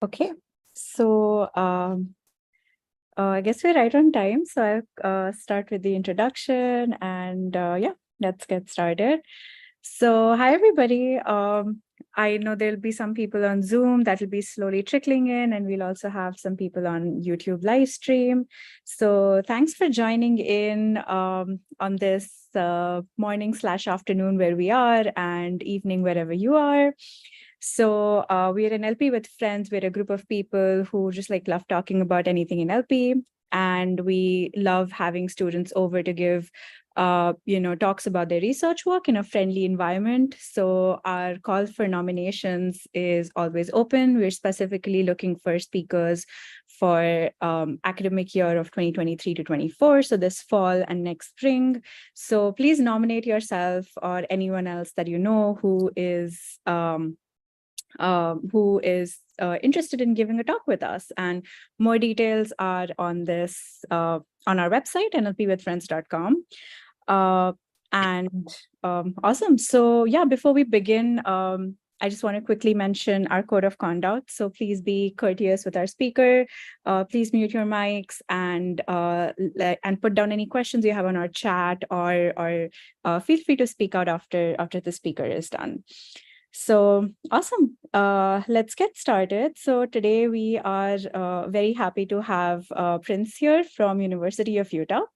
Okay, so I guess we're right on time. So I'll start with the introduction and yeah, let's get started. So hi, everybody. I know there'll be some people on Zoom that will be slowly trickling in, and we'll also have some people on YouTube live stream. So thanks for joining in on this morning/afternoon where we are and evening wherever you are. So we're NLP with friends. We're a group of people who just love talking about anything in NLP. And we love having students over to give talks about their research work in a friendly environment. So our call for nominations is always open. We're specifically looking for speakers for academic year of 2023 to 24. So this fall and next spring. So please nominate yourself or anyone else that you know who is interested in giving a talk with us. And more details are on this on our website, nlpwithfriends.com. Awesome. So yeah, before we begin, I just want to quickly mention our code of conduct. So please be courteous with our speaker. Please mute your mics and put down any questions you have on our chat, or feel free to speak out after the speaker is done. So awesome. Let's get started. So today we are very happy to have Prince here from University of Utah.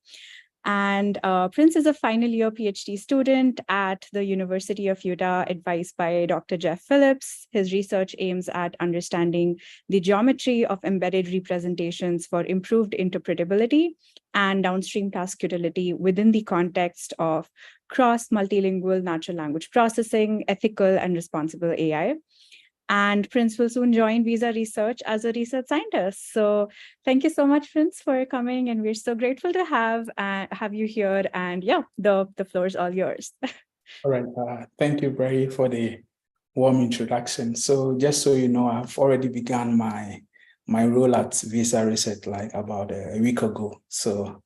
And Prince is a final year PhD student at the University of Utah, advised by Dr. Jeff Phillips. His research aims at understanding the geometry of embedded representations for improved interpretability and downstream task utility within the context of cross multilingual natural language processing, ethical and responsible AI. And Prince will soon join Visa Research as a research scientist. So thank you so much, Prince, for coming. And we're so grateful to have you here. And yeah, the floor is all yours. All right. Thank you, Bray, for the warm introduction. So just so you know, I've already begun my role at Visa Research about a week ago. So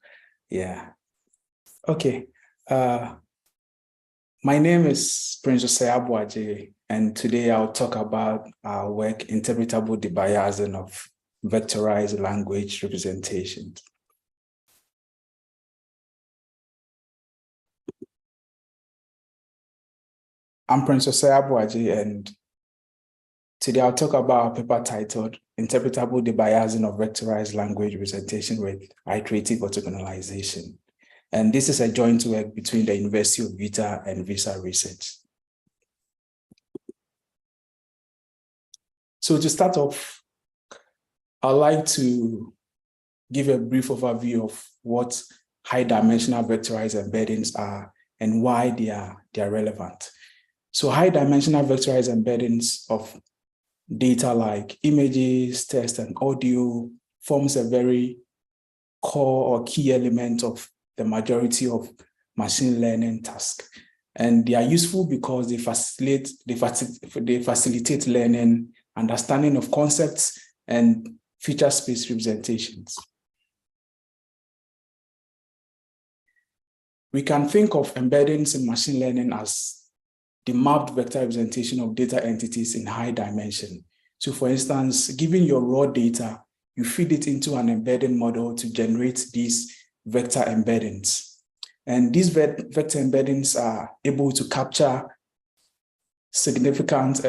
yeah. Okay. My name is Prince Osei Aboagye, and today I'll talk about our work, interpretable debiasing of vectorized language representations. I'm Prince Osei Aboagye, and today I'll talk about a paper titled Interpretable Debiasing of Vectorized Language Representation with Iterative Orthogonalization. And this is a joint work between the University of Utah and Visa Research. So to start off, I'd like to give a brief overview of what high-dimensional vectorized embeddings are and why they are relevant. So high-dimensional vectorized embeddings of data like images, text, and audio forms a very core or key element of the majority of machine learning tasks. And they are useful because they facilitate learning, understanding of concepts, and feature space representations. We can think of embeddings in machine learning as the mapped vector representation of data entities in high dimension. So for instance, given your raw data, you feed it into an embedding model to generate these vector embeddings. And these vector embeddings are able to capture significant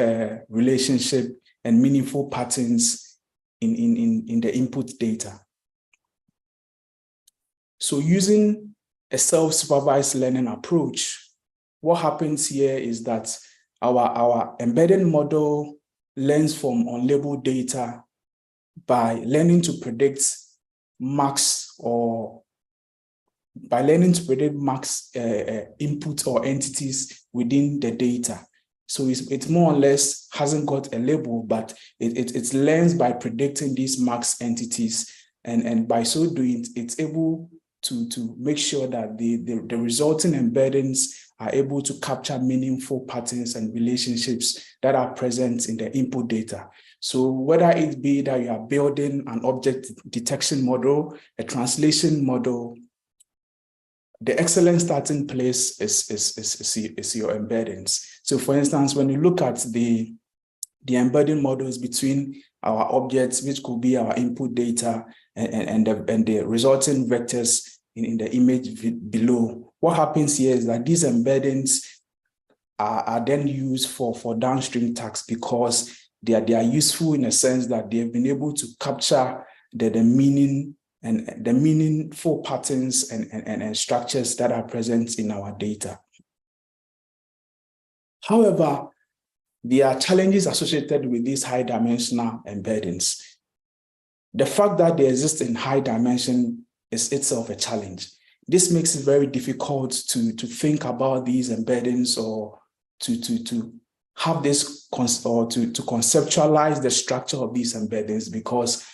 relationship and meaningful patterns in the input data. So using a self-supervised learning approach, what happens here is that our embedding model learns from unlabeled data by learning to predict max input or entities within the data. So it more or less hasn't got a label, but it learns by predicting these max entities. And by so doing, it's able to make sure that the resulting embeddings are able to capture meaningful patterns and relationships that are present in the input data. So whether it be that you are building an object detection model, a translation model, the excellent starting place is your embeddings. So for instance, when you look at the the embedding models between our objects, which could be our input data, and the resulting vectors in the image below. What happens here is that these embeddings are then used for downstream tasks because they are useful in a sense that they've been able to capture the meaning and the meaningful patterns and structures that are present in our data. However, there are challenges associated with these high-dimensional embeddings. The fact that they exist in high dimension is itself a challenge. This makes it very difficult to think about these embeddings or to have this or to conceptualize the structure of these embeddings, because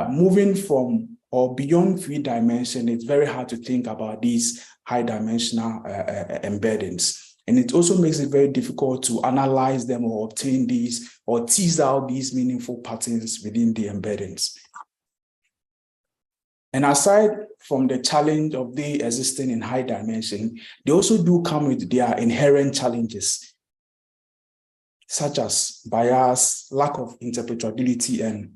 moving from or beyond 3 dimension, it's very hard to think about these high dimensional embeddings. And it also makes it very difficult to analyze them or obtain these or tease out these meaningful patterns within the embeddings. And aside from the challenge of they existing in high dimension, they also do come with their inherent challenges, such as bias, lack of interpretability, and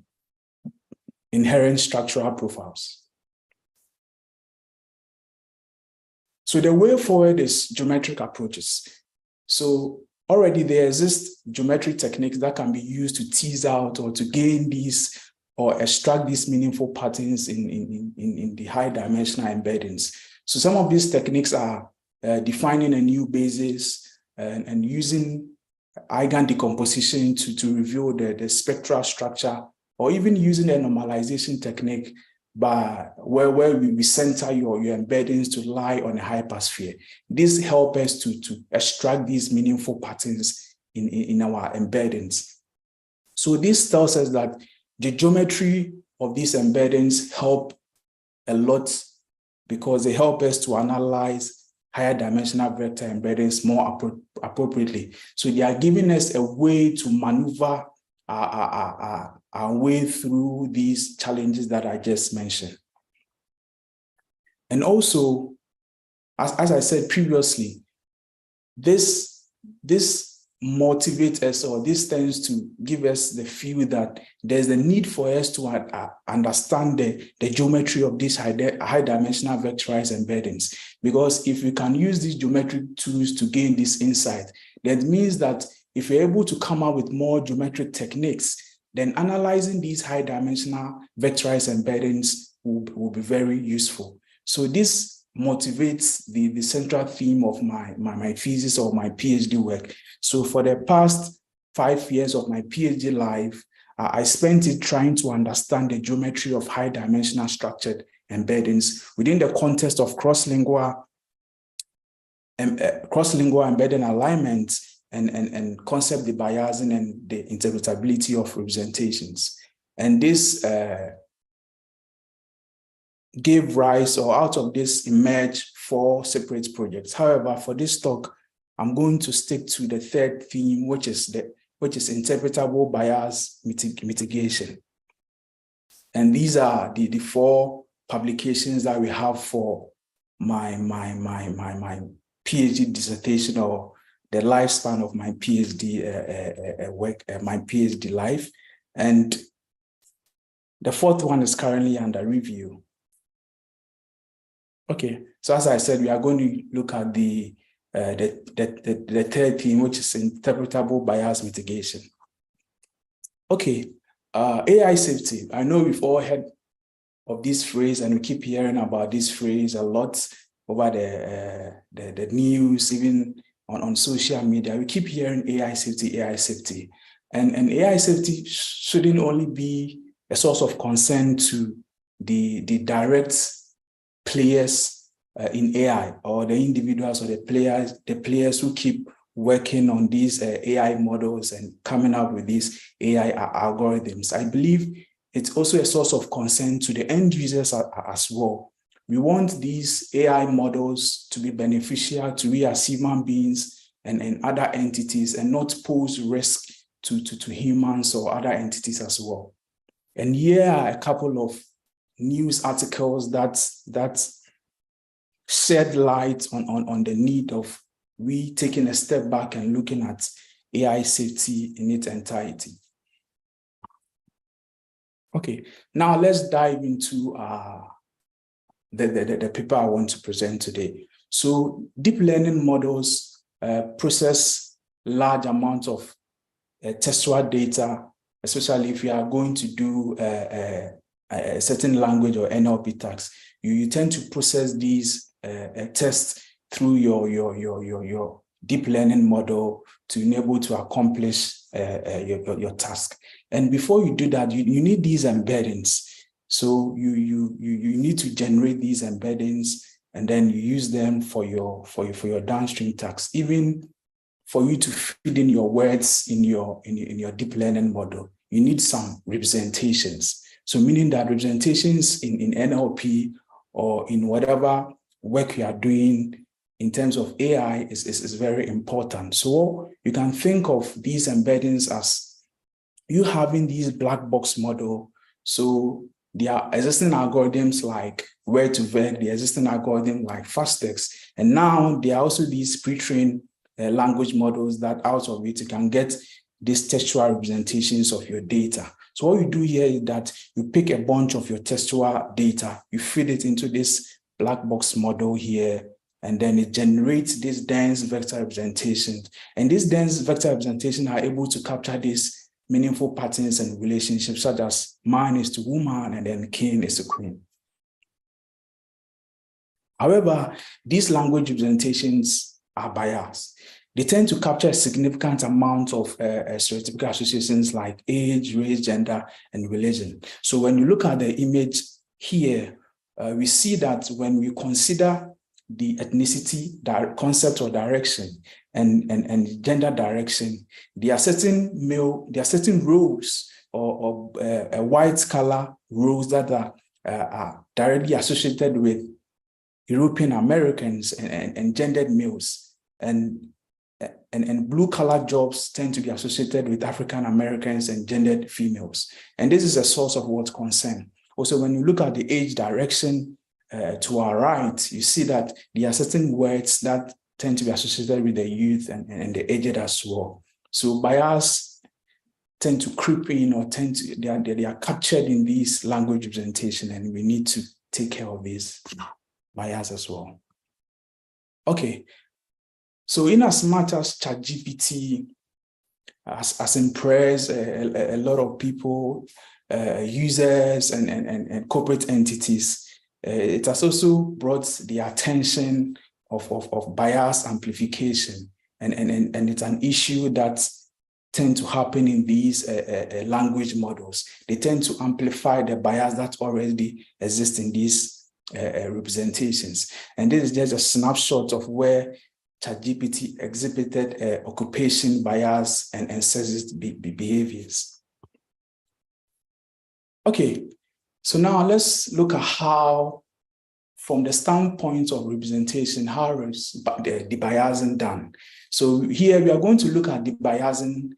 inherent structural profiles. So the way forward is geometric approaches. So already there exist geometric techniques that can be used to tease out or to gain these or extract these meaningful patterns in the high dimensional embeddings. So some of these techniques are defining a new basis and using eigen decomposition to reveal the spectral structure, or even using a normalization technique where we center your embeddings to lie on a hypersphere. This helps us to extract these meaningful patterns in our embeddings. So this tells us that the geometry of these embeddings help a lot because they help us to analyze higher dimensional vector embeddings more appropriately. So they are giving us a way to maneuver our way through these challenges that I just mentioned. And also, as I said previously, this motivates us, or this tends to give us the feel that there's a need for us to understand the geometry of these high dimensional vectorized embeddings. Because if we can use these geometric tools to gain this insight, that means that if we're able to come up with more geometric techniques, then analyzing these high dimensional vectorized embeddings will be very useful. So this motivates the central theme of my thesis or my PhD work. So for the past 5 years of my PhD life, I spent it trying to understand the geometry of high dimensional structured embeddings within the context of cross-lingual embedding alignment and concept debiasing and the interpretability of representations. And this gave rise, or out of this emerged 4 separate projects. However, for this talk, I'm going to stick to the third theme, which is interpretable bias mitigation. And these are the 4 publications that we have for my PhD dissertation, or the lifespan of my PhD work, my PhD life. And the 4th one is currently under review. Okay, so as I said, we are going to look at the 3rd theme, which is interpretable bias mitigation. Okay, AI safety. I know we've all heard of this phrase, and we keep hearing about this phrase a lot over the news, even on social media. We keep hearing AI safety. And AI safety shouldn't only be a source of concern to the direct players in AI, or the individuals or the players who keep working on these AI models and coming up with these AI algorithms. I believe it's also a source of concern to the end users as well. We want these AI models to be beneficial to we as human beings and other entities, and not pose risk to humans or other entities as well. And here are a couple of news articles that shed light on the need of we taking a step back and looking at AI safety in its entirety. Okay, now let's dive into the paper I want to present today. So deep learning models process large amounts of textual data, especially if you are going to do a certain language or NLP task. You tend to process these tests through your deep learning model to enable to accomplish your task. And before you do that, you need these embeddings. So you need to generate these embeddings, and then you use them for your downstream tasks. Even for you to feed in your words in your deep learning model, you need some representations. So meaning that representations in NLP or in whatever work you are doing in terms of AI is very important. So you can think of these embeddings as you having these black box model. So there are existing algorithms like word2vec, the existing algorithm like fasttext, and now there are also these pre-trained language models that out of it you can get these textual representations of your data. So what you do here is that you pick a bunch of your textual data, you feed it into this black box model here, and then it generates this dense vector representation. And these dense vector representations are able to capture these meaningful patterns and relationships, such as man is to woman and then king is to queen. However, these language representations are biased. They tend to capture a significant amount of stereotypical associations like age, race, gender, and religion. So when you look at the image here, we see that when we consider the ethnicity, that concept or direction, and gender direction, there are certain roles or white color roles that are directly associated with European Americans and gendered males, and blue collar jobs tend to be associated with African Americans and gendered females. And this is a source of what concern. Also, when you look at the age direction to our right, you see that there are certain words that tend to be associated with the youth and the aged as well. So bias tend to creep in, or they are captured in these language representation, and we need to take care of this bias as well. Okay, so in as much as ChatGPT has impressed a lot of people, users and corporate entities, it has also brought the attention of bias amplification, and it's an issue that tends to happen in these language models. They tend to amplify the bias that already exists in these representations. And this is just a snapshot of where ChatGPT exhibited occupation bias and sexist behaviors. Okay, so now let's look at how, from the standpoint of representation, how is the debiasing done. So here we are going to look at debiasing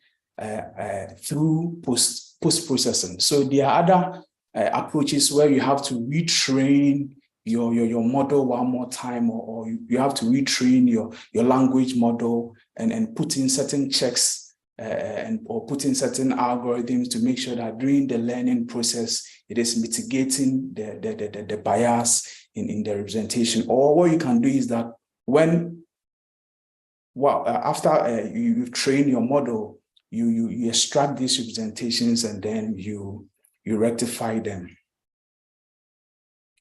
through post-processing. So there are other approaches where you have to retrain your model one more time, or you have to retrain your language model and put in certain checks or put in certain algorithms to make sure that during the learning process, it is mitigating the bias in the representation. Or what you can do is that after you train your model, you extract these representations and then you rectify them.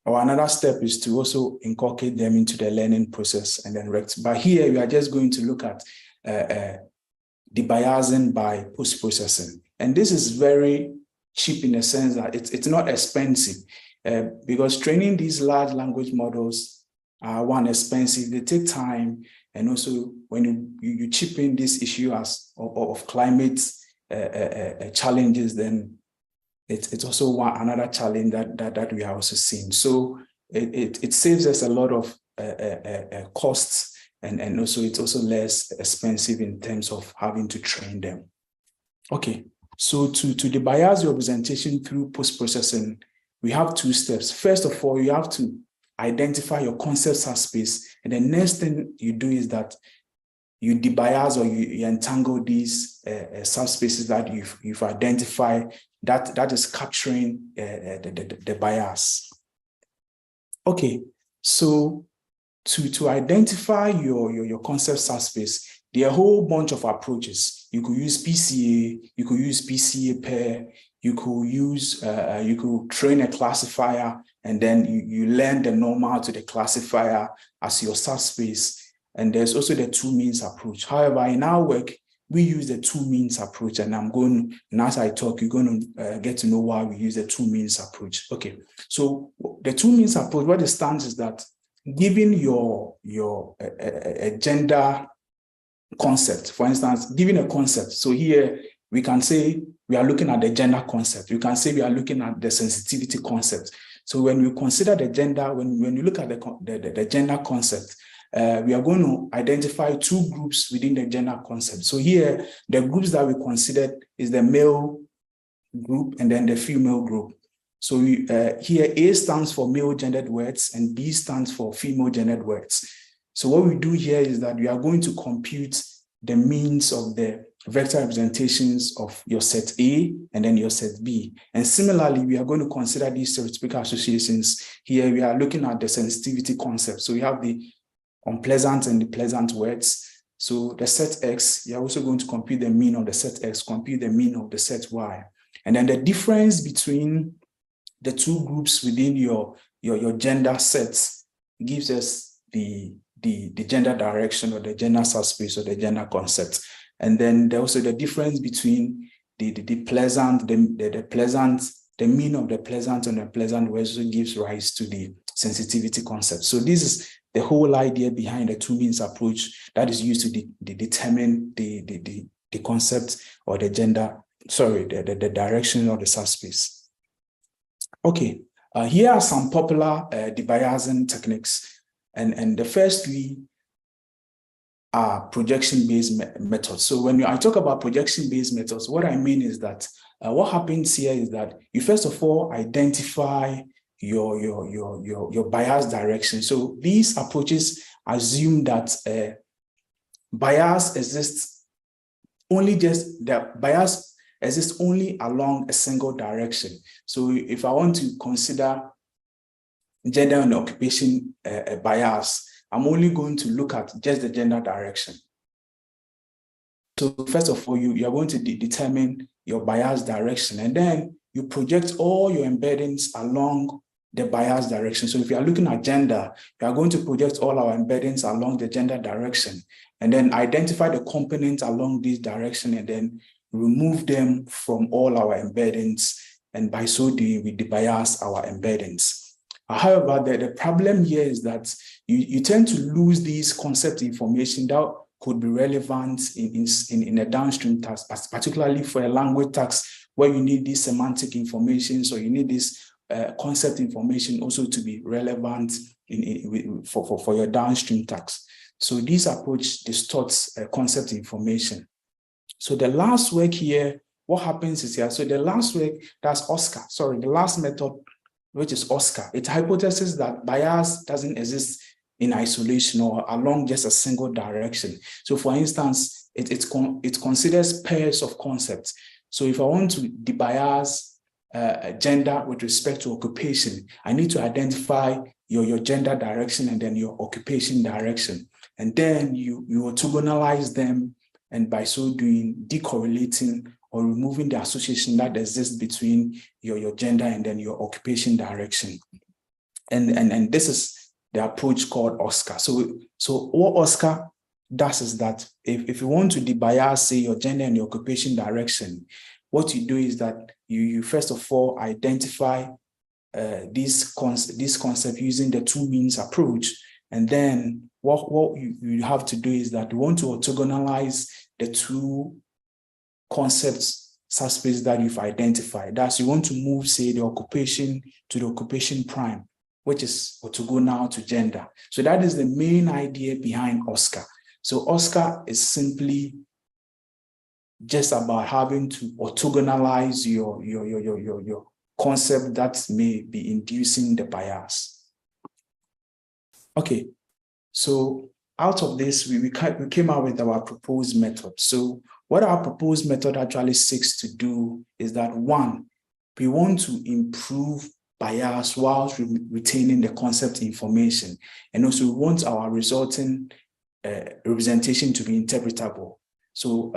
Or another step is to also inculcate them into the learning process and then rectify. But here we are just going to look at debiasing by post-processing. And this is very cheap in the sense that it's not expensive, because training these large language models are expensive, they take time, and also when you chip in this issue of climate challenges, then it's also another challenge that we are also seeing. So it saves us a lot of costs, and also it's also less expensive in terms of having to train them. Okay, so to debias your representation through post-processing, we have two steps. First of all, you have to identify your concept subspace, and the next thing you do is that you debias or you entangle these subspaces that you've identified that is capturing the bias. Okay, so to identify your concept subspace, there are a whole bunch of approaches. You could use PCA, you could use PCA pair, you could use you could train a classifier, and then you learn the normal to the classifier as your subspace. And there's also the two means approach. However, in our work, we use the two means approach, and and as I talk, you're going to get to know why we use the two means approach. Okay, so the two means approach, what it stands is that given your gender concept, for instance, given a concept, so here we can say we are looking at the gender concept. You can say we are looking at the sensitivity concept. So when we consider the gender, when you look at the gender concept, we are going to identify two groups within the gender concept. So here, the groups that we considered is the male group and then the female group. So here, A stands for male gendered words and B stands for female gendered words. So what we do here is that we are going to compute the means of the vector representations of your set A and then your set B. And similarly, we are going to consider these stereotypical associations. Here, we are looking at the sensitivity concept. So we have the unpleasant and the pleasant words. So the set X, you're also going to compute the mean of the set X, compute the mean of the set Y. And then the difference between the two groups within your gender sets gives us the gender direction or the gender subspace or the gender concept. And then there's also the difference between the pleasant, the mean of the pleasant and the pleasant words also gives rise to the sensitivity concept. So this is the whole idea behind the two means approach that is used to determine the concept or the gender, the direction of the subspace. Okay, here are some popular debiasing techniques. And the first three are projection-based methods. So when I talk about projection-based methods, what I mean is that what happens here is that you first of all identify your bias direction. So these approaches assume that bias exists only along a single direction. So if I want to consider gender and occupation bias, I'm only going to look at just the gender direction. So first of all, you are going to determine your bias direction, and then you project all your embeddings along the bias direction. So if you are looking at gender, you are going to project all our embeddings along the gender direction, and then identify the components along this direction, and then remove them from all our embeddings. And by so doing, we debias our embeddings. However, the problem here is that you tend to lose these concept information that could be relevant in a downstream task, particularly for a language task where you need this semantic information, so you need this concept information also to be relevant for your downstream task. So this approach distorts concept information. So the last work here, what happens is here, so the last work, that's Oscar, the last method, which is Oscar, it hypothesizes that bias doesn't exist in isolation or along just a single direction. So for instance, it considers pairs of concepts. So if I want to debias gender with respect to occupation, I need to identify your gender direction and then your occupation direction. And then you orthogonalize them, and by so doing, decorrelating or removing the association that exists between your gender and then your occupation direction. And this is the approach called Oscar. So what Oscar does is that if you want to debias, say, your gender and your occupation direction, what you do is that you first of all identify this concept using the two means approach. And then what you have to do is that you want to orthogonalize the two concepts subspace that you've identified. That's, you want to move, say, the occupation to the occupation prime, which is orthogonal to gender. So that is the main idea behind Oscar. So Oscar is simply just about having to orthogonalize your concept that may be inducing the bias. Okay, so out of this, we came out with our proposed method. So what our proposed method actually seeks to do is that, one, we want to improve bias whilst retaining the concept information. And also we want our resulting representation to be interpretable. So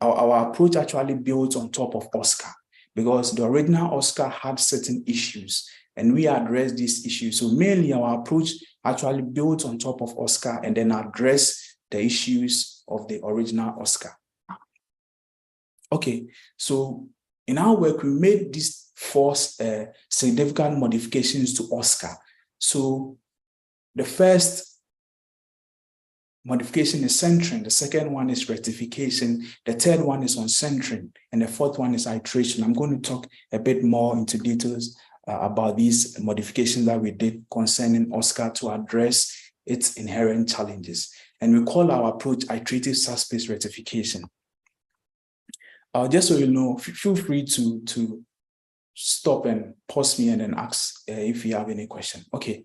our approach actually builds on top of OSCAR, because the original OSCAR had certain issues and we address these issues. So mainly our approach actually builds on top of OSCAR and then address the issues of the original OSCAR. Okay, so in our work, we made these 4 significant modifications to OSCAR. So the first modification is centering, the second one is rectification, the third one is on centering, and the fourth one is iteration. I'm going to talk a bit more into details about these modifications that we did concerning OSCAR to address its inherent challenges. And we call our approach iterative subspace rectification. Just so you know, feel free to stop and pause me and then ask if you have any question. Okay.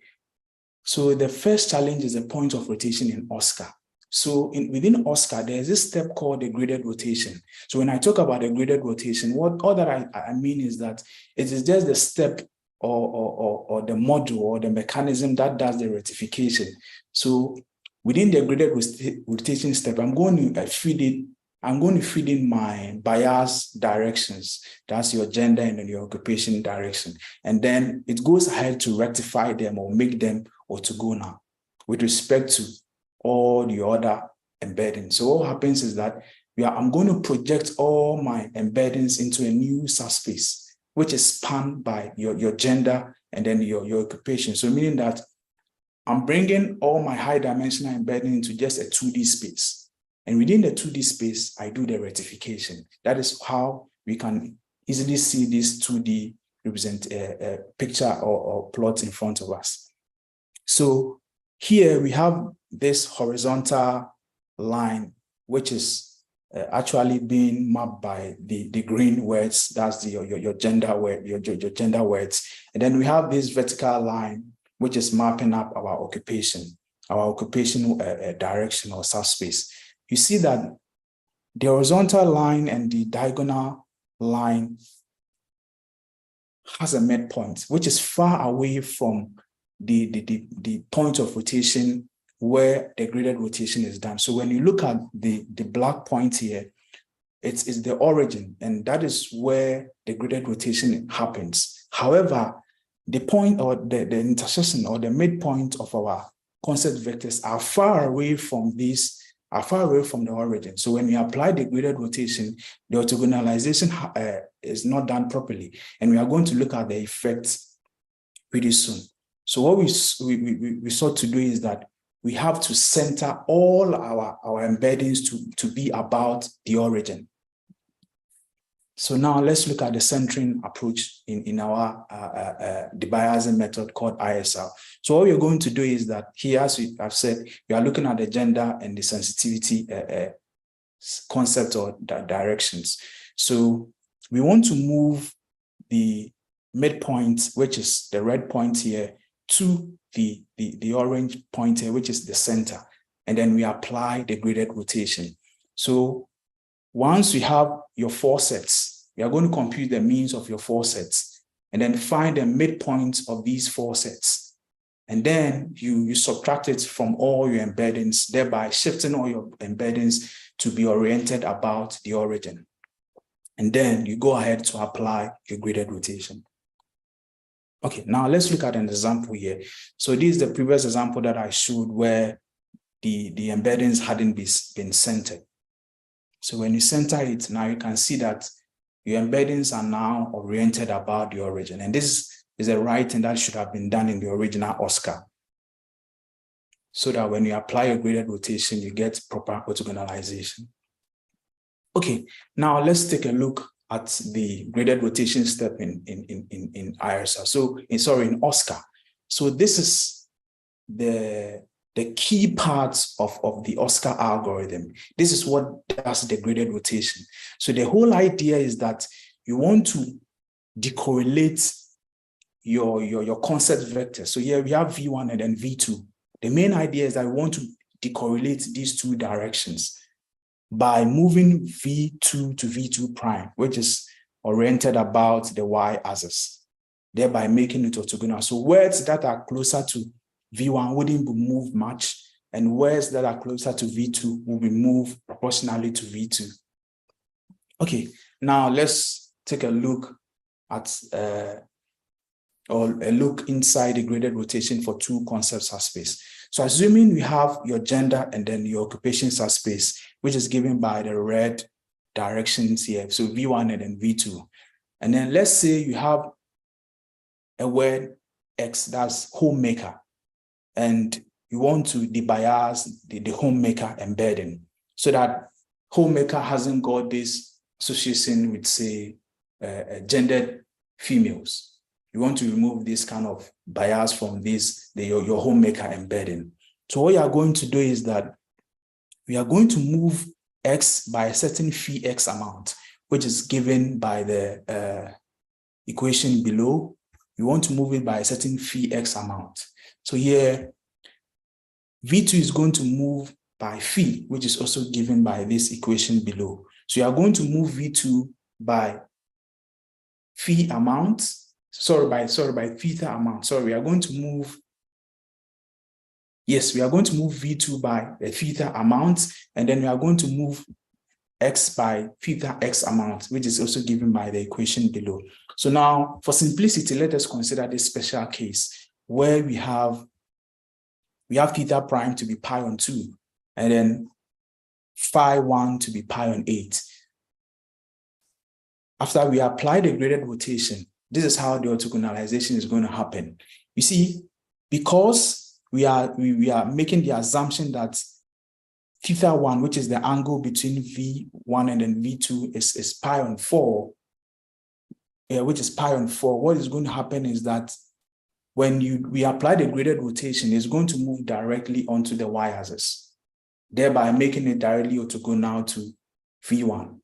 So the first challenge is the point of rotation in OSCAR. So within OSCAR, there's this step called the graded rotation. So when I talk about the graded rotation, all that I mean is that it is just the step or the module or the mechanism that does the rectification. So within the graded rotation step, I'm going to feed in my bias directions. That's your gender and then your occupation direction. And then it goes ahead to rectify them or make them or to go now with respect to all the other embeddings. So what happens is that I'm going to project all my embeddings into a new subspace, which is spanned by your gender and then your occupation. So meaning that I'm bringing all my high dimensional embedding into just a 2D space. And within the 2D space, I do the rectification. That is how we can easily see this 2D represent a picture or plot in front of us. So here we have this horizontal line, which is actually being mapped by the green words. That's your gender word, your gender words. And then we have this vertical line, which is mapping up our occupational direction or subspace. You see that the horizontal line and the diagonal line has a midpoint, which is far away from the point of rotation where the graded rotation is done. So when you look at the black point here, it's the origin, and that is where the graded rotation happens. However, the point or the intersection or the midpoint of our concept vectors are far away from the origin. So when we apply the graded rotation, the orthogonalization is not done properly. And we are going to look at the effects pretty soon. So what we sought to do is that we have to center all our embeddings to be about the origin. So now let's look at the centering approach in our debiasing method called ISR. So what we're going to do is that here, as I've said, we are looking at the gender and the sensitivity concept or directions. So we want to move the midpoint, which is the red point here, to the orange point here, which is the center. And then we apply the graded rotation. So once we have your 4 sets, we are going to compute the means of your 4 sets and then find the midpoint of these 4 sets. And then you subtract it from all your embeddings, thereby shifting all your embeddings to be oriented about the origin. And then you go ahead to apply your graded rotation. Okay, now let's look at an example here. So this is the previous example that I showed where the embeddings hadn't been centered. So when you center it, now you can see that your embeddings are now oriented about the origin. And this is a right thing that should have been done in the original OSCAR. So that when you apply your graded rotation, you get proper orthogonalization. Okay, now let's take a look at the graded rotation step in ISR. So, in OSCAR. So this is the key parts of the OSCAR algorithm. This is what does the graded rotation. So the whole idea is that you want to decorrelate your concept vector. So here we have V1 and then V2. The main idea is that we want to decorrelate these two directions by moving V2 to V2 prime, which is oriented about the y-axis, thereby making it orthogonal. So words that are closer to V1 wouldn't be moved much, and words that are closer to V2 will be moved proportionally to V2. Okay, now let's take a look at or a look inside the graded rotation for two concept subspace. So assuming we have your gender and then your occupation subspace, which is given by the red directions here, so V1 and then V2. And then let's say you have a word X, that's homemaker, and you want to debias the homemaker embedding so that homemaker hasn't got this association with, say, gendered females. You want to remove this kind of bias from this, your homemaker embedding. So what you are going to do is that we are going to move X by a certain phi X amount, which is given by the equation below. We want to move it by a certain phi X amount. So here, V2 is going to move by phi, which is also given by this equation below. So you are going to move V2 by phi amount, by theta amount. We are going to move, yes, we are going to move V2 by a theta amount, and then we are going to move X by theta X amount, which is also given by the equation below. So now, for simplicity, let us consider this special case where we have theta prime to be pi on 2, and then phi 1 to be pi on 8. After we apply the graded rotation, this is how the orthogonalization is going to happen. You see, because we are making the assumption that theta 1, which is the angle between V1 and then V2, is pi on 4, which is pi on 4, what is going to happen is that when we apply the graded rotation, it's going to move directly onto the y-axis, thereby making it directly orthogonal to V1.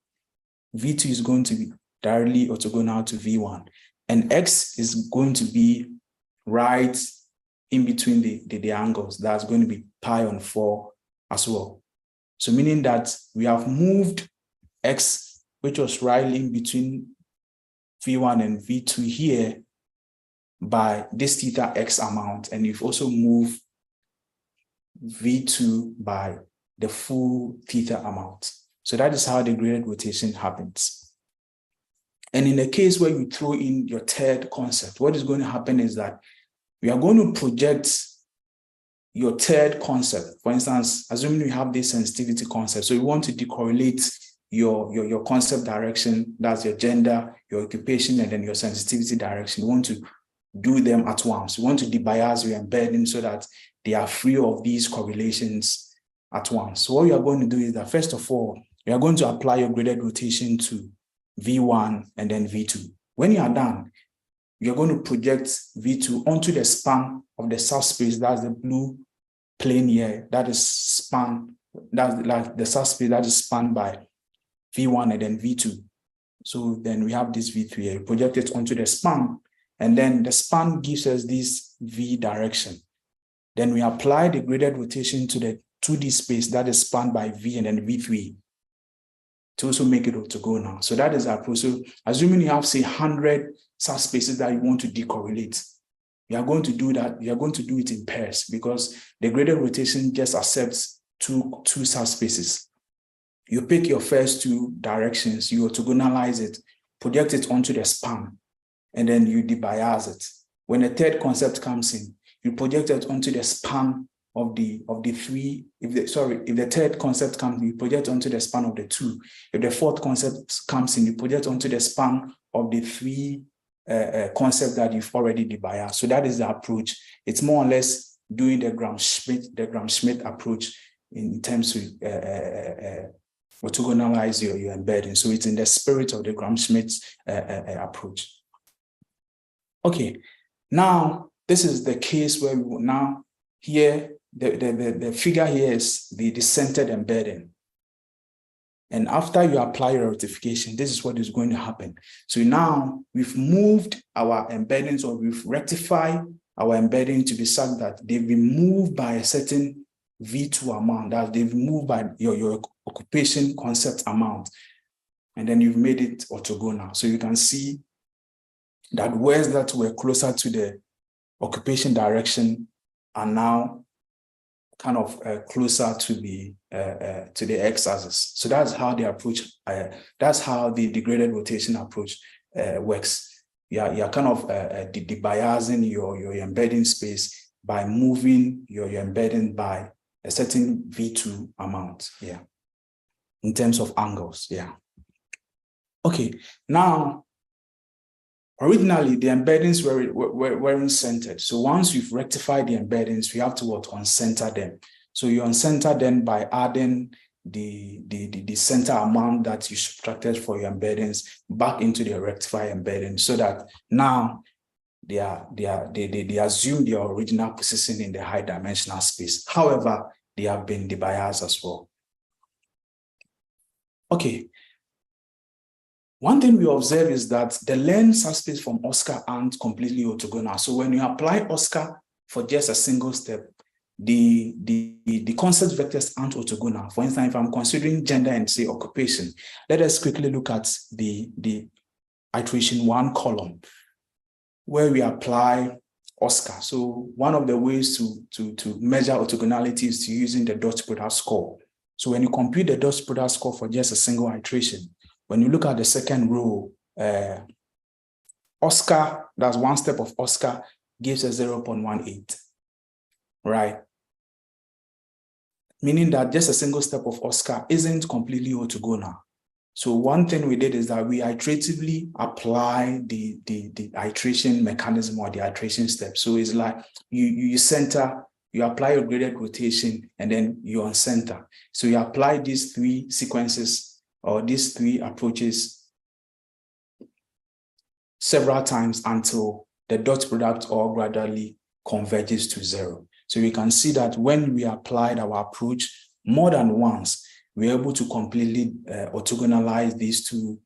V2 is going to be directly orthogonal to V1. And X is going to be right in between the angles. That's going to be pi on 4 as well. So meaning that we have moved X, which was right in between V1 and V2 here, by this theta X amount, and you've also moved V2 by the full theta amount. So that is how the graded rotation happens. And in the case where you throw in your third concept, what is going to happen is that we are going to project your third concept. For instance, assuming you have this sensitivity concept, so you want to decorrelate your concept direction, that's your gender, your occupation, and then your sensitivity direction. You want to do them at once. You want to debias your embedding so that they are free of these correlations at once. So what you are going to do is that, first of all, you are going to apply your graded rotation to V1 and then V2. When you are done, you're going to project V2 onto the span of the subspace. That's the blue plane here. That is span, that's like the subspace that is spanned by V1 and then V2. So then we have this V3 here. You project it onto the span, and then the span gives us this V direction. Then we apply the graded rotation to the 2D space that is spanned by V and then V3 to also make it orthogonal. So that is our approach. So assuming you have, say, 100 subspaces that you want to decorrelate, you are going to do that. You are going to do it in pairs because the graded rotation just accepts two subspaces. You pick your first two directions, you orthogonalize it, project it onto the span, and then you debias it. When a third concept comes in, you project it onto the span of the three. If the third concept comes in, you project onto the span of the two. If the fourth concept comes in, you project onto the span of the three concepts that you've already debiased. So that is the approach. It's more or less doing the Gram-Schmidt approach in terms of orthogonalize your embedding. So it's in the spirit of the Gram-Schmidt approach. Okay, now this is the case where we will now here, the figure here is the centered embedding. And after you apply your rectification, this is what is going to happen. So now we've moved our embeddings, or we've rectified our embedding to be such that they've been moved by a certain V2 amount that they've moved by your occupation concept amount, and then you've made it orthogonal. So you can see that words that were closer to the occupation direction are now kind of closer to the x-axis. So that's how the approach, that's how the degraded rotation approach works. You're kind of debiasing your embedding space by moving your embedding by a certain V2 amount, in terms of angles, Okay, now, originally, the embeddings weren't centered. So once you've rectified the embeddings, you have to uncenter them. So you uncenter them by adding the center amount that you subtracted for your embeddings back into the rectified embedding, so that now they assume their original position in the high dimensional space. However, they have been debiased as well. Okay. One thing we observe is that the learned subspace from Oscar aren't completely orthogonal. So when you apply Oscar for just a single step, the concept vectors aren't orthogonal. For instance, if I'm considering gender and say occupation, let us quickly look at the iteration 1 column where we apply Oscar. So one of the ways to measure orthogonality is to using the dot product score. So when you compute the dot product score for just a single iteration, when you look at the second row, Oscar, that's one step of Oscar, gives us 0.18, right? Meaning that just a single step of Oscar isn't completely orthogonal. So one thing we did is that we iteratively apply the iteration mechanism or the iteration step. So it's like you center, you apply your graded rotation, and then you uncenter. So you apply these 3 sequences or these 3 approaches several times until the dot product all gradually converges to 0. So we can see that when we applied our approach more than once, we're able to completely orthogonalize these 2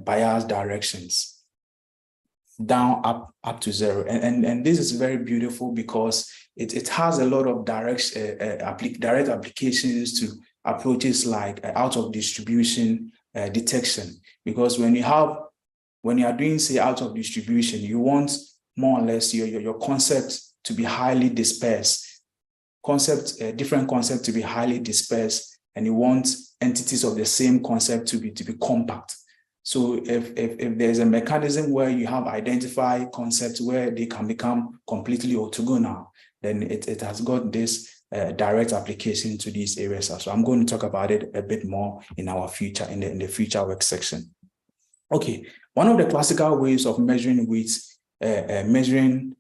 bias directions down up to 0. And this is very beautiful because it has a lot of direct applications to approaches like out of distribution detection. Because when you are doing, say, out of distribution, you want more or less your concept to be highly dispersed, different concept to be highly dispersed, and you want entities of the same concept to be compact. So if there's a mechanism where you have identified concepts where they can become completely orthogonal, then it has got this direct application to these areas. So I'm going to talk about it a bit more in our future, in the future work section. Okay, one of the classical ways of measuring weights, measuring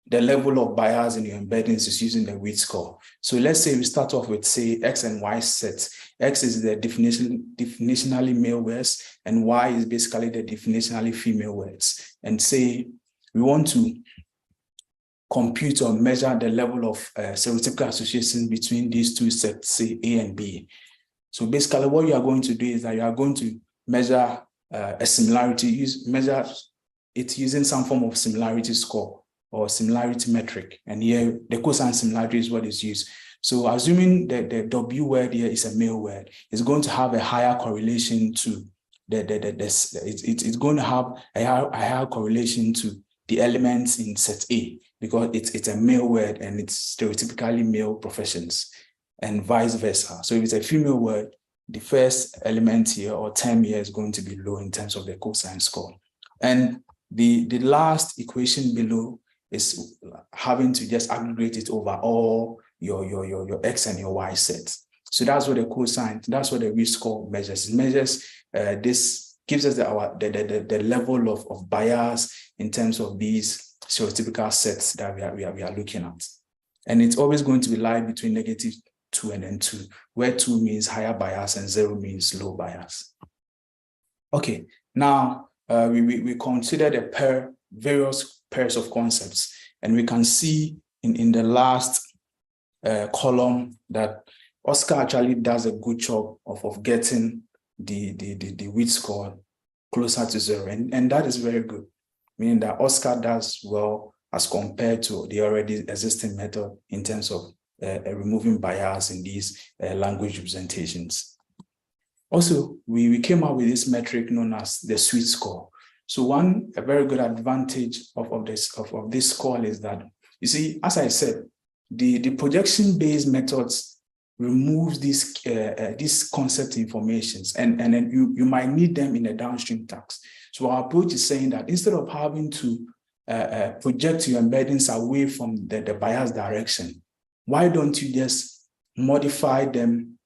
the level of bias in your embeddings is using the weight score. So let's say we start off with, say, X and Y sets. X is the definitionally male words, and Y is basically the definitionally female words. And say we want to compute or measure the level of stereotypical association between these 2 sets, say A and B. So basically what you are going to do is that you are going to measure a similarity, measure it using some form of similarity score or similarity metric. And here the cosine similarity is what is used. So assuming that the W word here is a male word, it's going to have a higher correlation to it's going to have a higher correlation to the elements in set A, because it's a male word and it's stereotypically male professions, and vice versa. So if it's a female word, the first element here or term here is going to be low in terms of the cosine score. And the last equation below is having to just aggregate it over all your X and your Y sets. So that's what the cosine, that's what the weight score measures. It measures this, gives us the level of bias in terms of these stereotypical sets that we are looking at. And it's always going to be lie between -2 and then 2, where 2 means higher bias and 0 means low bias. Okay, now we consider the various pairs of concepts, and we can see in the last column that Oscar actually does a good job of getting the weight score closer to 0, and that is very good, meaning that Oscar does well as compared to the already existing method in terms of removing bias in these language representations. Also, we came up with this metric known as the sweet score. So a very good advantage of this score is that, you see, as I said, the projection-based methods removes these concept informations, and then you might need them in a downstream task. So our approach is saying that instead of having to project your embeddings away from the bias direction, why don't you just modify them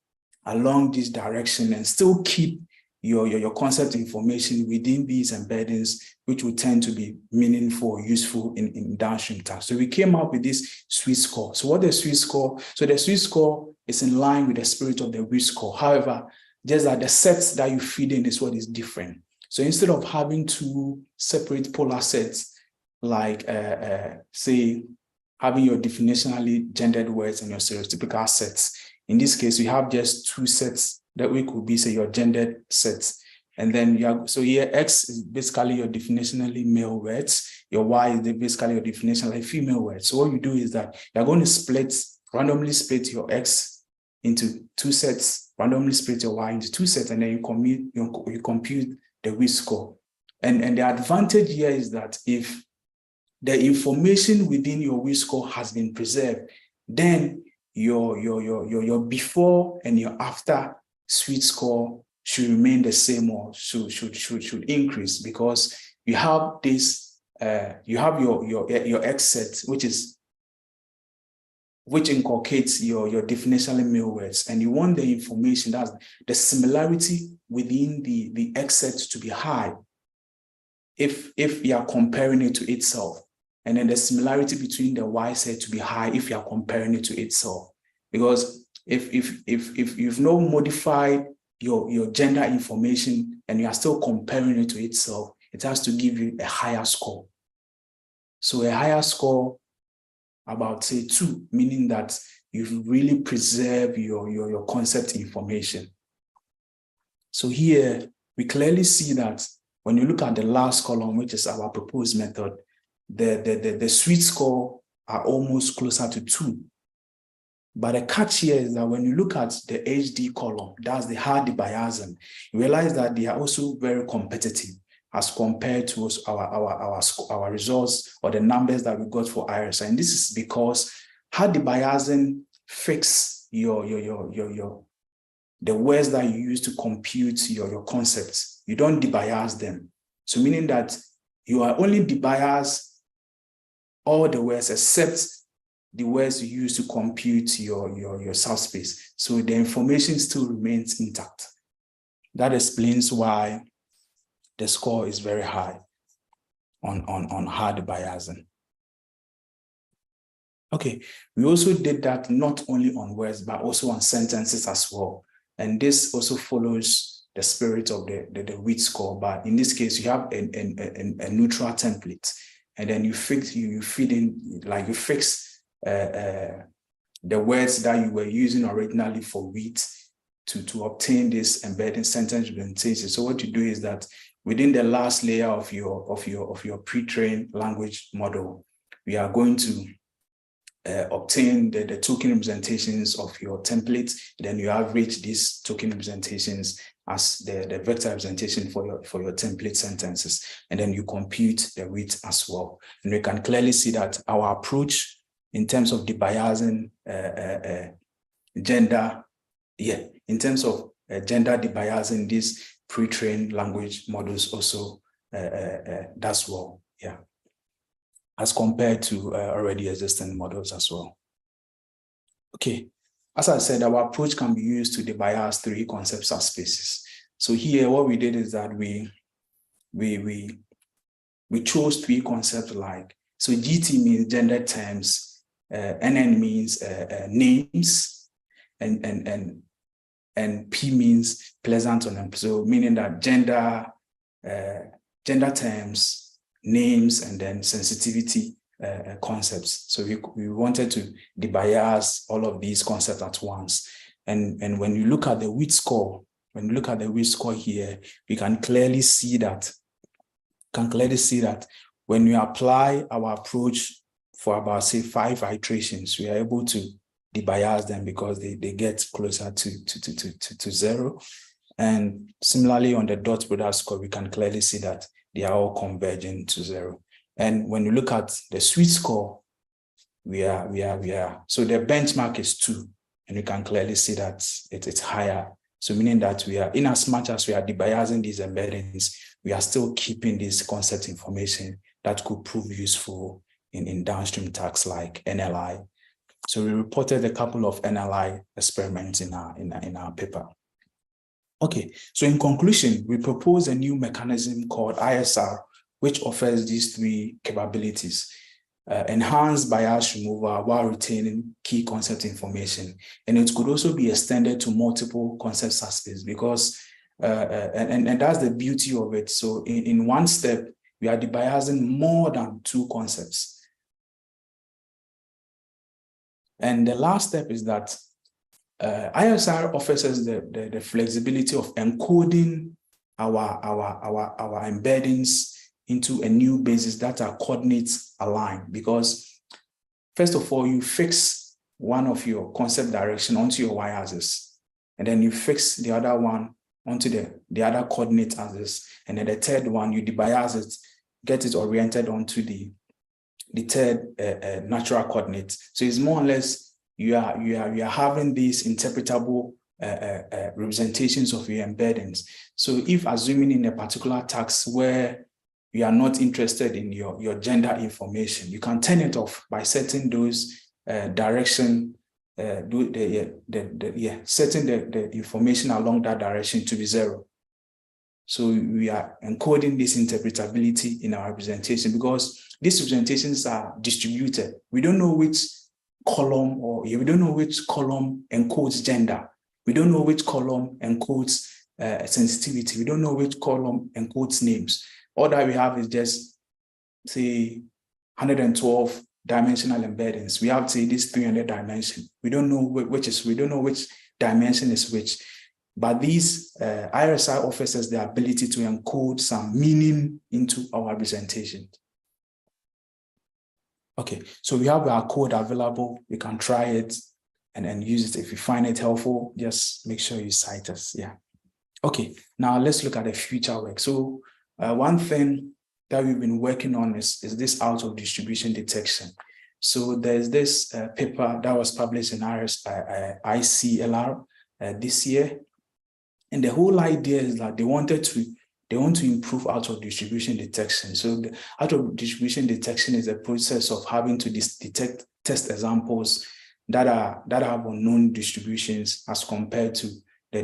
along this direction and still keep your concept information within these embeddings, which will tend to be meaningful or useful in downstream tasks. So we came up with this sweet score. So what the sweet score? So the sweet score is in line with the spirit of the weak score. However, just that the sets that you feed in is what is different. So instead of having two separate polar sets, like say having your definitionally gendered words and your stereotypical sets, in this case, you have just two sets that we could be, say, your gendered sets. And then so here X is basically your definitionally male words, your Y is basically your definitionally female words. So what you do is that you're going to randomly split your X into two sets, randomly split your Y into two sets, and then you compute the weak score. And the advantage here is that if the information within your weak score has been preserved, then your before and your after sweet score should remain the same or should increase, because you have this you have your X set, which inculcates your definitionally male words, and you want the information, that's the similarity within the X set, to be high if you are comparing it to itself, and then the similarity between the Y set to be high if you are comparing it to itself. Because if you've not modified your gender information and you are still comparing it to itself, it has to give you a higher score. So a higher score, about say 2, meaning that you've really preserved your concept information. So here we clearly see that when you look at the last column, which is our proposed method, the sweet score are almost closer to 2. But the catch here is that when you look at the Ph.D column, that's the hard debiasm, you realize that they are also very competitive as compared to our results or the numbers that we got for IRIS. And this is because hard debiasm fix the words that you use to compute your concepts. You don't debias them. So meaning that you are only debias all the words except the words you use to compute your subspace. So the information still remains intact. That explains why the score is very high on hard debiasm. Okay, we also did that not only on words, but also on sentences as well. And this also follows the spirit of the WIT score. But in this case, you have a neutral template, and then you fix the words that you were using originally for WIT to obtain this embedding sentence representation. So what you do is that within the last layer of your pre-trained language model, we are going to obtain the token representations of your template. Then you average these token representations as the vector representation for your template sentences, and then you compute the weight as well. And we can clearly see that our approach in terms of debiasing gender, in terms of gender debiasing, these pre-trained language models also does well, as compared to already existing models as well. Okay, as I said, our approach can be used to debias 3 concept subspaces. So here, what we did is that we chose 3 concepts like, so GT means gender terms, NN means names, and P means pleasant or unpleasant. So meaning that gender terms, names, and then sensitivity concepts. So we wanted to debias all of these concepts at once. And when you look at the WIT score, here, we can clearly see that when we apply our approach for about, say, 5 iterations, we are able to debias them because they get closer to zero. And similarly, on the dot product score, we can clearly see that they are all converging to zero. And when you look at the sweet score, we are. So the benchmark is 2, and you can clearly see that it's higher. So meaning that we are, in as much as we are debiasing these embeddings, we are still keeping this concept information that could prove useful in downstream tasks like NLI. So we reported a couple of NLI experiments in our paper. Okay, so in conclusion, we propose a new mechanism called ISR, which offers these 3 capabilities: enhanced bias removal while retaining key concept information. And it could also be extended to multiple concept subspace because, and that's the beauty of it. So in one step, we are debiasing more than 2 concepts. And the last step is that ISR offers us the flexibility of encoding our embeddings into a new basis that are coordinates aligned. Because first of all, you fix one of your concept direction onto your y-axis, and then you fix the other one onto the other coordinate axis, and then the third one you debias it, get it oriented onto the third natural coordinate. So it's more or less you are having these interpretable representations of your embeddings. So if assuming in a particular task where you are not interested in your gender information, you can turn it off by setting those direction, setting the information along that direction to be 0. So we are encoding this interpretability in our representation because these representations are distributed. We don't know which column we don't know which column encodes gender. We don't know which column encodes sensitivity. We don't know which column encodes names. All that we have is just, say, 112 dimensional embeddings. We have, say, this 300 dimension. We don't know which dimension is which. But these ISR offers us the ability to encode some meaning into our representation. Okay, so we have our code available. You can try it and then use it. If you find it helpful, just make sure you cite us. Yeah. Okay, now let's look at the future work. So one thing that we've been working on is this out of distribution detection. So there's this paper that was published in ICLR this year. And the whole idea is that they want to improve out of distribution detection. So the out of distribution detection is a process of having to detect test examples that have unknown distributions as compared to the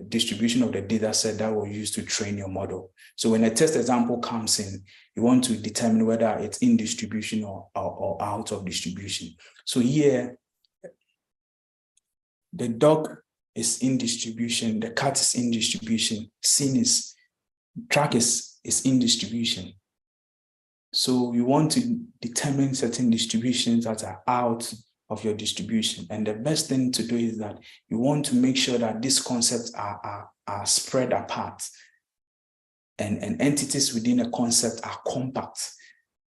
distribution of the data set that was used to train your model. So when a test example comes in, you want to determine whether it's in distribution or out of distribution. So here, the dog is in distribution, the cat is in distribution, track is in distribution. So you want to determine certain distributions that are out of your distribution. And the best thing to do is that you want to make sure that these concepts are spread apart and entities within a concept are compact,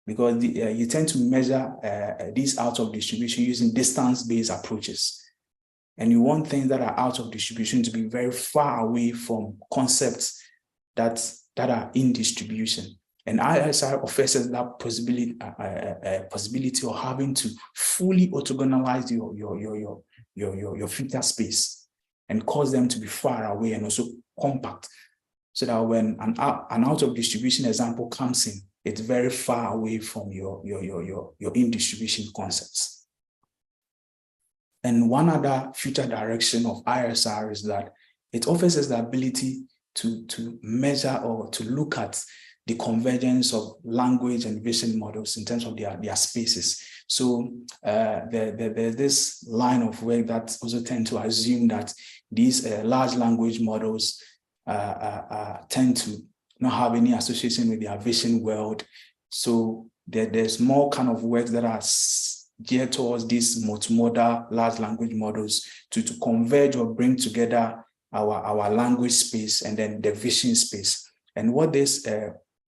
because you tend to measure these out of distribution using distance-based approaches. And you want things that are out of distribution to be very far away from concepts that are in distribution. And ISR offers that possibility of having to fully orthogonalize your filter space and cause them to be far away and also compact, so that when an out of distribution example comes in, it's very far away from your in distribution concepts. And one other future direction of ISR is that it offers us the ability to measure or to look at the convergence of language and vision models in terms of their spaces. So there's this line of work that also tend to assume that these large language models tend to not have any association with their vision world. So there's more kind of work that are geared towards these multimodal large language models to converge or bring together our language space and then the vision space. And what this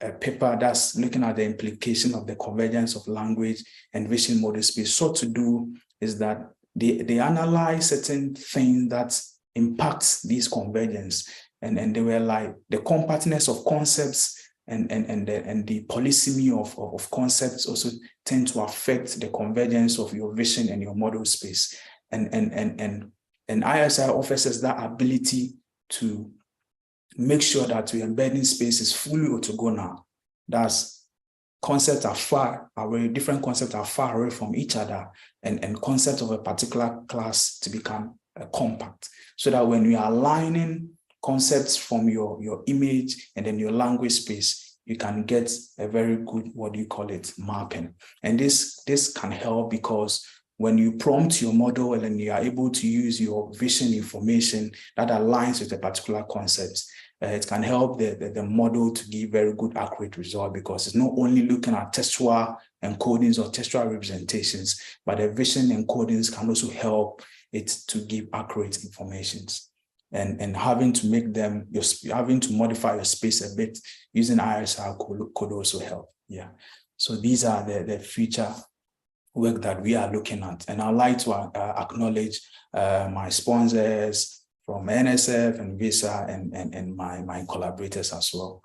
a paper that's looking at the implication of the convergence of language and vision model space sought to do is that they analyze certain things that impact these convergence. And they were like the compactness of concepts and the polysemy of concepts also tend to affect the convergence of your vision and your model space. And ISI offers us that ability to make sure that your embedding space is fully orthogonal. That's concepts are far away, different concepts are far away from each other, and concepts of a particular class to become compact. So that when you are aligning concepts from your image and then your language space, you can get a very good, mapping. And this can help because when you prompt your model and then you are able to use your vision information that aligns with a particular concept, it can help the model to give very good, accurate result because it's not only looking at textual encodings or textual representations, but the vision encodings can also help it to give accurate informations. And having to make them, having to modify your space a bit using ISR could also help. Yeah. So these are the future work that we are looking at. And I'd like to acknowledge my sponsors from NSF and VISA and my collaborators as well.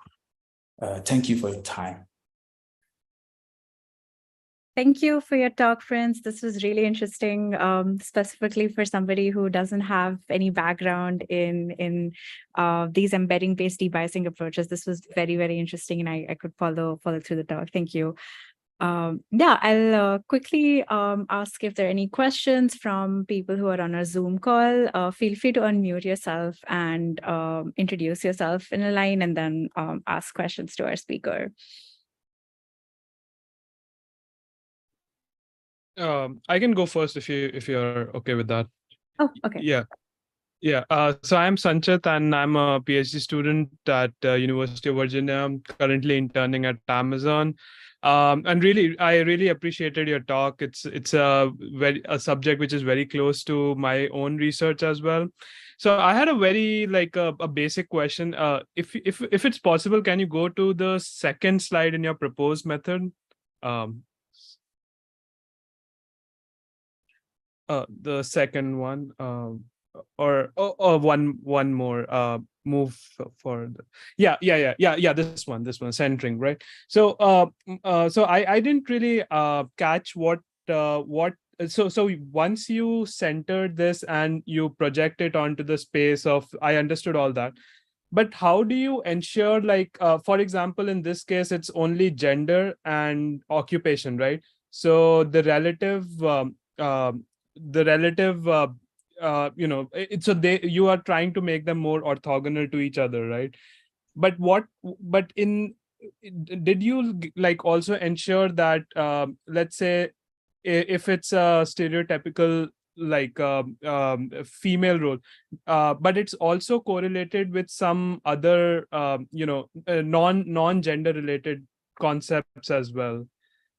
Thank you for your time. Thank you for your talk, friends. This was really interesting, specifically for somebody who doesn't have any background in these embedding-based debiasing approaches. This was very, very interesting, and I could follow through the talk. Thank you. Yeah, I'll quickly ask if there are any questions from people who are on our Zoom call. Feel free to unmute yourself and introduce yourself in a line and then ask questions to our speaker. I can go first if you're okay with that. Oh, okay. Yeah. So I'm Sanchit and I'm a PhD student at University of Virginia. I'm currently interning at Amazon. And really, I really appreciated your talk. It's a subject which is very close to my own research as well. So I had a very a basic question. If it's possible, can you go to the second slide in your proposed method? The second one, or one more. Move forward. Yeah. This one, centering, right? So, so I didn't really catch what. So once you centered this and you project it onto the space of, I understood all that. But how do you ensure, for example, in this case, it's only gender and occupation, right? So the relative. You are trying to make them more orthogonal to each other, right? But did you also ensure that let's say if it's a stereotypical female role, but it's also correlated with some other non-gender related concepts as well.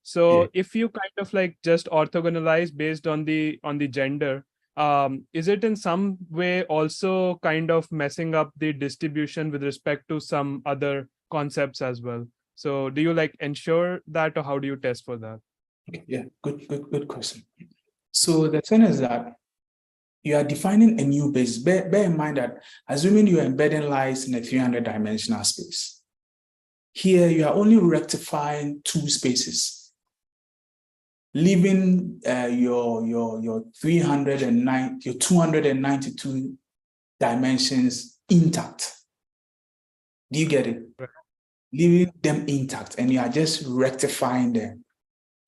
So if you kind of just orthogonalize based on the gender, is it in some way also kind of messing up the distribution with respect to some other concepts as well? So do you ensure that, or how do you test for that? Yeah, good question. So the thing is that you are defining a new base. Bear in mind that assuming your embedding lies in a 300-dimensional space, here you are only rectifying two spaces, leaving your 292 dimensions intact. Do you get it? Right. Leaving them intact, and you are just rectifying them.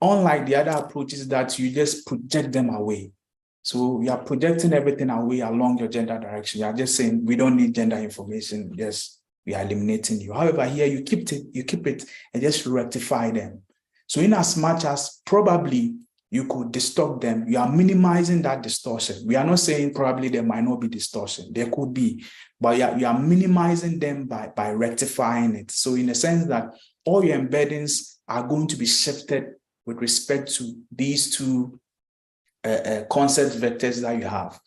Unlike the other approaches that you just project them away. So you are projecting everything away along your gender direction. You are just saying, we don't need gender information. Yes, we are eliminating you. However, here you keep it and just rectify them. So in as much as probably you could distort them, you are minimizing that distortion. We are not saying probably there might not be distortion. There could be, but you are minimizing them by rectifying it. So in a sense that all your embeddings are going to be shifted with respect to these two concept vectors that you have.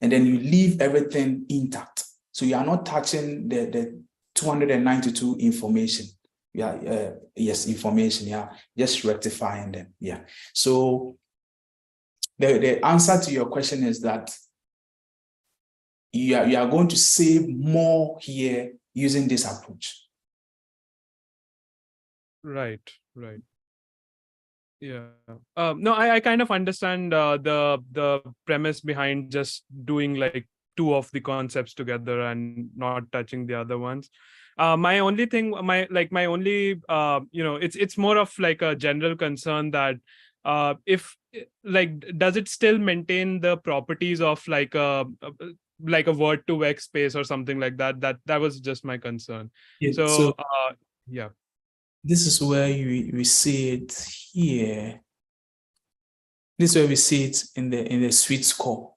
And then you leave everything intact. So you are not touching the 292 information. Information, just rectifying them. Yeah. So the answer to your question is that you are going to save more here using this approach. Right. Yeah. No, I kind of understand the premise behind just doing like two of the concepts together and not touching the other ones. My only thing, it's more of like a general concern that if like, does it still maintain the properties of like a word to vec space or something like that? That was just my concern. Yeah, So yeah. This is where we see it here. This is where we see it in the sweet score.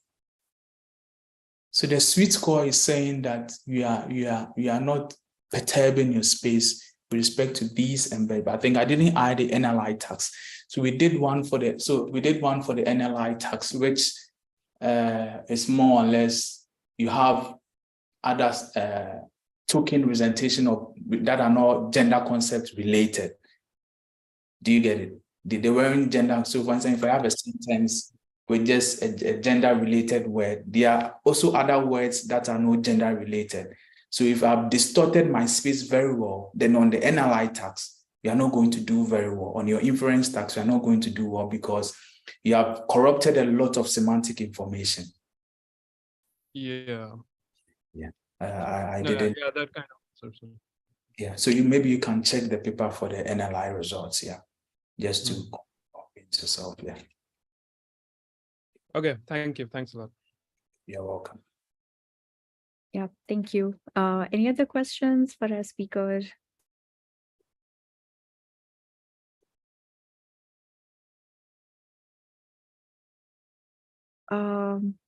So the sweet score is saying that you are not perturbing your space with respect to these embedded. I think I didn't add the NLI tags. So we did one for the NLI tags, which is more or less you have other token representation of that are not gender concept related. Do you get it? They weren't gender. So for instance, if I have a sentence with just a gender related word, there are also other words that are not gender related. So if I've distorted my space very well, then on the NLI tags, you are not going to do very well. On your inference tags, you are not going to do well because you have corrupted a lot of semantic information. Yeah. I didn't. Yeah, that kind of. Yeah, so maybe you can check the paper for the NLI results. Yeah, just to convince yourself. Yeah. Okay, thank you. Thanks a lot. You're welcome. Yeah, thank you. Any other questions for our speaker?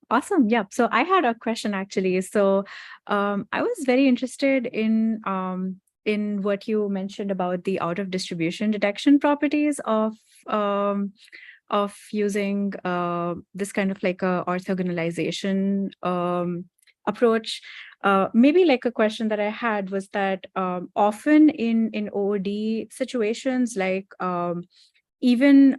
Awesome. Yeah. So I had a question actually. So I was very interested in what you mentioned about the out of distribution detection properties of using this kind of like a orthogonalization approach. Maybe like a question that I had was that often in OOD situations, like even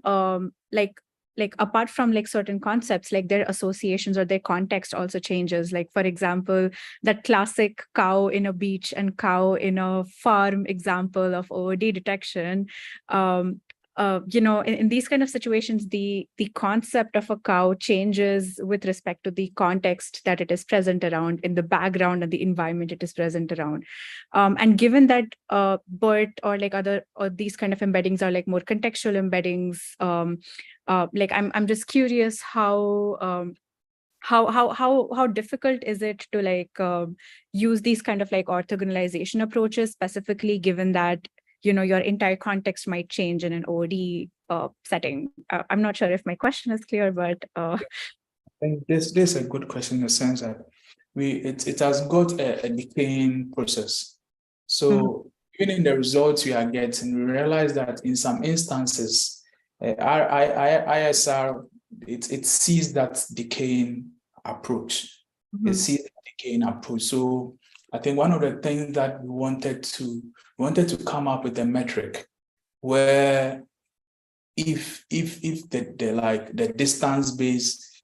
like apart from like certain concepts, like their associations or their context also changes. Like, for example, that classic cow in a beach and cow in a farm example of OOD detection. In these kind of situations, the concept of a cow changes with respect to the context that it is present around, in the background and the environment it is present around. And given that BERT or like other or these kind of embeddings are like more contextual embeddings, like I'm just curious how difficult is it to like use these kind of like orthogonalization approaches, specifically given that your entire context might change in an OOD setting. I'm not sure if my question is clear, but I think this is a good question in the sense that it has got a decaying process. So even in the results we are getting, we realize that in some instances, ISR it sees that decaying approach. It sees that decaying approach. So I think one of the things that we wanted to come up with a metric where if the distance base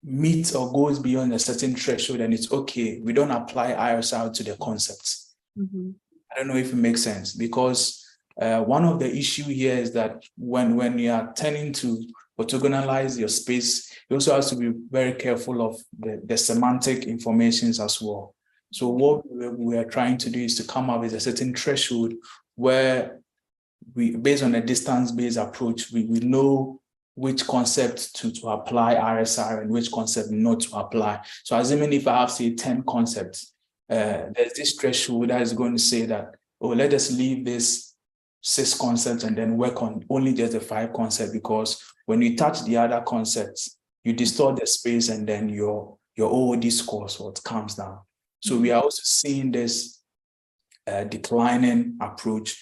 meets or goes beyond a certain threshold, then it's okay. We don't apply ISR to the concepts. I don't know if it makes sense, because one of the issue here is that when you are tending to orthogonalize your space, you also have to be very careful of the semantic informations as well. So what we are trying to do is to come up with a certain threshold where we, based on a distance-based approach, we know which concept to apply RSR and which concept not to apply. So assuming if I have, say, 10 concepts, there's this threshold that is going to say that, oh, let us leave this 6 concepts and then work on only just the 5 concepts, because when you touch the other concepts, you distort the space and then your OOD score sort of comes down. So we are also seeing this declining approach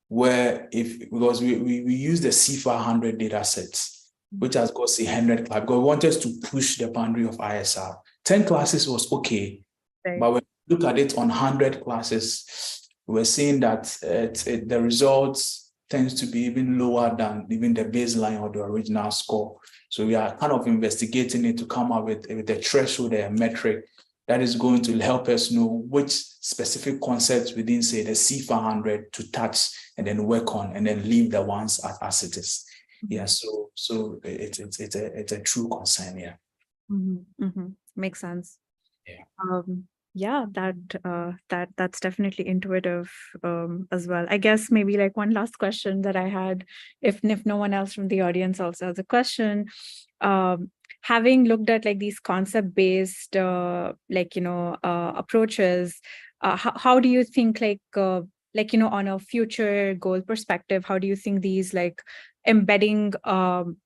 where because we use the CFA 100 data sets, which has got say 100 classes, because we wanted to push the boundary of ISR. 10 classes was okay, right. But when we look at it on 100 classes, we're seeing that the results tends to be even lower than even the baseline or the original score. So we are kind of investigating it to come up with a threshold, a metric that is going to help us know which specific concepts within, say, the C400 to touch and then work on, and then leave the ones as it is. Yeah, so it's a true concern. Yeah. Makes sense. Yeah. That's definitely intuitive as well. I guess maybe like one last question that I had, if no one else from the audience also has a question. Having looked at like these concept-based approaches, how do you think on a future goal perspective, how do you think these like embedding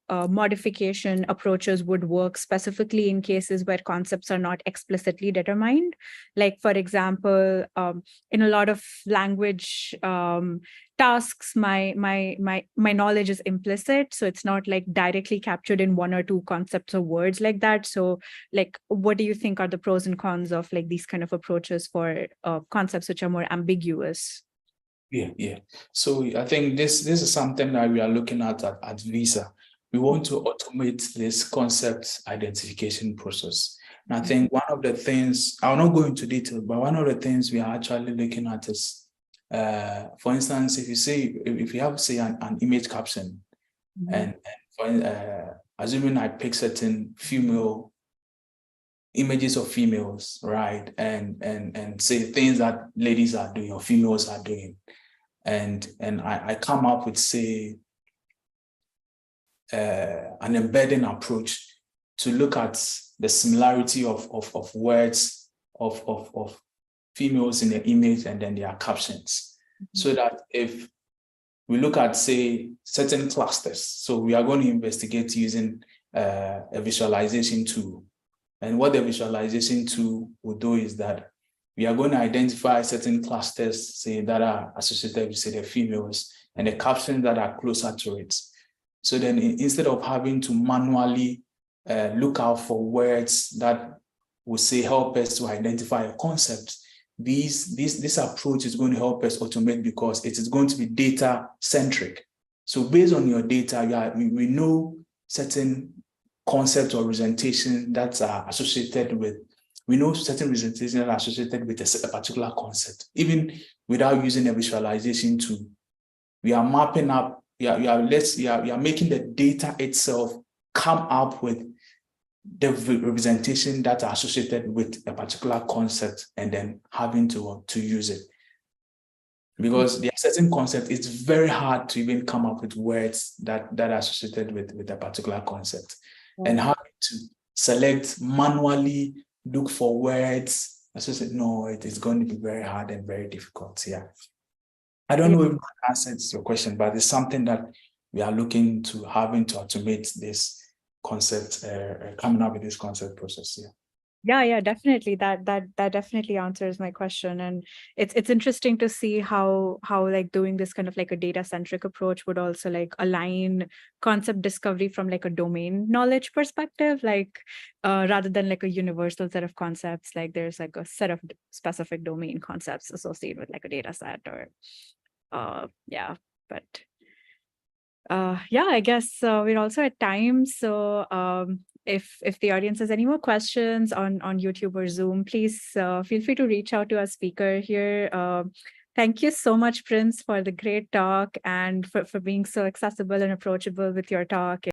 modification approaches would work specifically in cases where concepts are not explicitly determined? Like, for example, in a lot of language tasks, my knowledge is implicit, so it's not like directly captured in one or two concepts or words like that. So like, what do you think are the pros and cons of like these kind of approaches for concepts which are more ambiguous? Yeah. So I think this is something that we are looking at Visa. We want to automate this concept identification process. And I think one of the things, I'll not go into detail, but one of the things we are actually looking at is, for instance, if you have, say, an image caption, and assuming I pick certain female images of females, right, and say things that ladies are doing or females are doing, and I come up with, say, an embedding approach to look at the similarity of words of females in the image and then their captions, so that if we look at, say, certain clusters, so we are going to investigate using a visualization tool. And what the visualization tool will do is that we are going to identify certain clusters, say, that are associated with, say, the females, and the captions that are closer to it. So then instead of having to manually look out for words that will, say, help us to identify a concept, this approach is going to help us automate, because it is going to be data-centric. So based on your data, we know certain concepts or representation that are associated with, we know certain representations that are associated with a particular concept. Even without using a visualization tool, we are mapping up, we are making the data itself come up with the representation that are associated with a particular concept, and then having to use it. Because there are certain concepts, it's very hard to even come up with words that are associated with a particular concept. And having to select manually, look for words, it is going to be very hard and very difficult. Yeah. I don't know if that answers your question, but it's something that we are looking to, having to automate this concept, coming up with this concept process. Yeah, definitely. That definitely answers my question. And it's interesting to see how like doing this kind of like a data-centric approach would also like align concept discovery from like a domain knowledge perspective, like rather than like a universal set of concepts, like there's like a set of specific domain concepts associated with like a data set, or I guess we're also at time. So if the audience has any more questions on YouTube or Zoom, please feel free to reach out to our speaker here. Thank you so much, Prince, for the great talk, and for being so accessible and approachable with your talk.